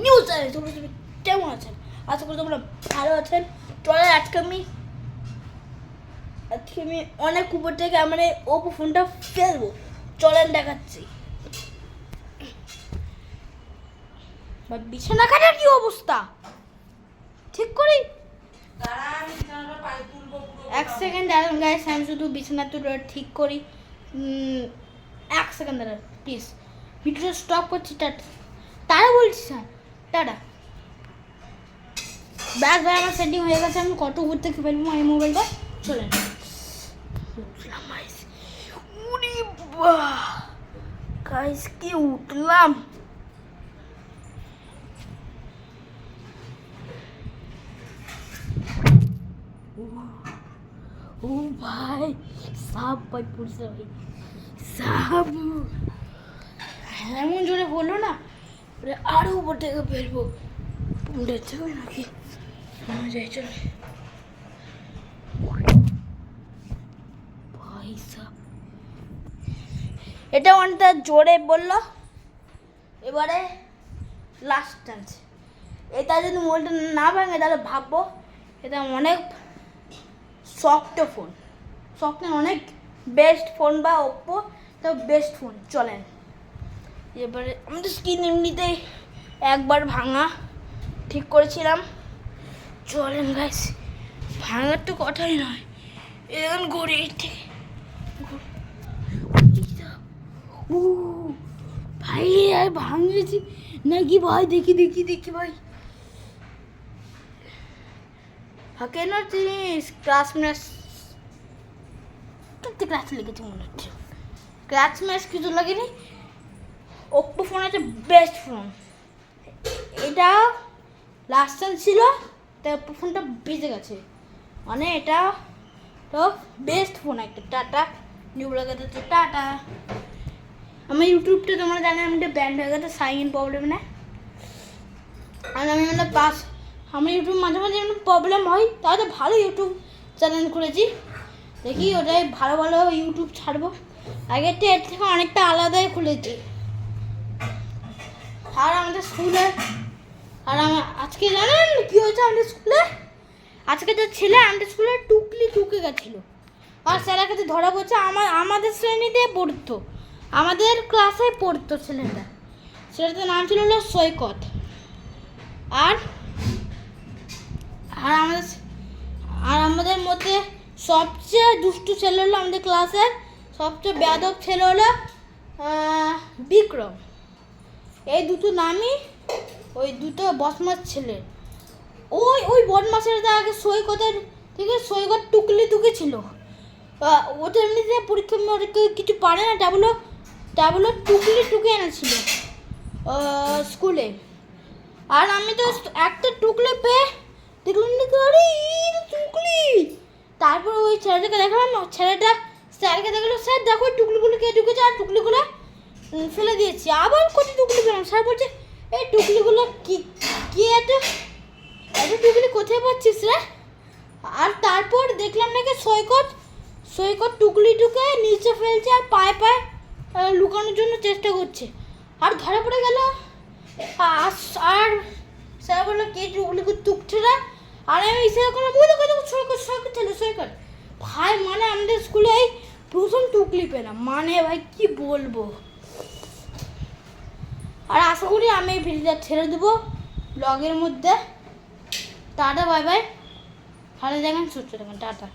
News channel. তোমরা কেমন আছেন? আশা করি তোমরা ভালো আছেন। চলে আজকে আমি অনেক উপর থেকে আমার ওপো ফোনটা ফেলবো। চলেন দেখাচ্ছি। বিছানা কাটার কি অবস্থা ঠিক করি। এক সেকেন্ড দাঁড়ান গাইস, আমি শুধু বিছানা তো ঠিক করি। এক সেকেন্ড দাঁড়ান প্লিজ, ভিডিওটা স্টপ করছি। তারা বলছি স্যার টাটা। ব্যাস ভাই আমার সেটিং হয়ে গেছে। আমি কত উপর থেকে ফেলবো এই মোবাইলটা। চলেন গাইস, কি উঠলাম। ও ভাই সাপ ভাই পড়ছে ভাই, সাপ এমন জোরে বললো না, আরো উপর থেকে ফেলবো। দেখতে হবে নাকি যাই চলে ভাই সাপ। এটা অনেকটা জোরে বললো। এবারে লাস্ট চান্স। এটা যদি মোবাইলটা না ভাঙে তাহলে ভাববো এটা অনেক সফট ফোন, সফট অনেক বেস্ট ফোন বা ওপ্পো তো বেস্ট ফোন। চলেন এবারে আমাদের স্ক্রিন এমনিতেই একবার ভাঙা, ঠিক করেছিলাম। চলেন গাইস, ভাঙার তো কথাই নয়। এখন ঘুরে ভাই আর ভাঙেছি নাকি ভাই? দেখি দেখি দেখি ভাই। কেন জিনিস ক্লাস ম্যাচ ক্লাস লেগেছে মনে হচ্ছে। ক্লাস ম্যাচ কিছু লাগেনি। ওপ্পো ফোন আছে বেস্ট ফোন। এটা লাস্ট চান্স ছিল তাই ওপ্পো ফোনটা বেঁচে গেছে, মানে এটা তো বেস্ট ফোন একটা। টাটা নিউ লাগাতে হচ্ছে টাটা। আমার ইউটিউবটা তোমরা জানো আমি ব্যান্ড হয়ে গেছে সাইন ইন প্রবলেম না। আর আমি মানে আমার ইউটিউব মাঝে মাঝে এমন প্রবলেম হয়, তাই তো ভালো ইউটিউব চ্যানেল খুলেছি। দেখি ওটাই ভালো ভালো ইউটিউব ছাড়বো। আগেরটা এর থেকে অনেকটা আলাদাই খুলেছি। আর আমাদের স্কুলে আজকে জানেন কি হয়েছে আমাদের স্কুলে? আজকে যে ছেলে আমাদের স্কুলে টুকলি টুকে গেছিলো আর স্যারের কাছে ধরা পড়ছে। আমাদের শ্রেণীতে পড়তো, আমাদের ক্লাসে পড়তো ছেলেটার নাম ছিল হলো সৈকত। আর আমাদের মধ্যে সবচেয়ে দুষ্টু ছেলে হলো আমাদের ক্লাসের, সবচেয়ে বেয়াদব ছেলে হলো বিক্রম। এই দুটো নামই ওই দুটো বদমাস ছেলে। ওই বদমাসের আগে সৈকতের থেকে সৈকত টুকলি টুকে ছিল। ওটা এমনিতে পরীক্ষা কিছু পারে না, ডাবলো টুকলি টুকে এনেছিল স্কুলে। আর আমি তো একটা টুকলি পেয়ে দেখলাম টুকলি। তারপর ওই ছেলেটাকে দেখলাম, ছেলেটা স্যারকে দেখলো, স্যার দেখো টুকলিগুলো কে ঢুকেছে, আর টুকলিগুলো ফেলে দিয়েছি। আবার কত টুকলি পেলাম। স্যার বলছে এই টুকলিগুলো কি এত টুকলি কোথায় পাচ্ছিস রে? আর তারপর দেখলাম নাকি সৈকত টুকলি টুকে নিচে ফেলছে আর পায়ে পায়ে লুকানোর জন্য চেষ্টা করছে। আর ধরা পড়ে গেল। আর স্যার বললো কে টুকলিকে টুকছে না? আর আমি ইশারা করলাম সৈকত ভাই। মানে আমাদের স্কুলে এই প্রথম টুকলি পেলাম, মানে ভাই কি বলবো। আর আশা করি আমি এই ভিডিওটা ছেড়ে দেবো ব্লগের মধ্যে। টাটা বাই বাই, ভালো থাকেন সুস্থ থাকেন, টাটা।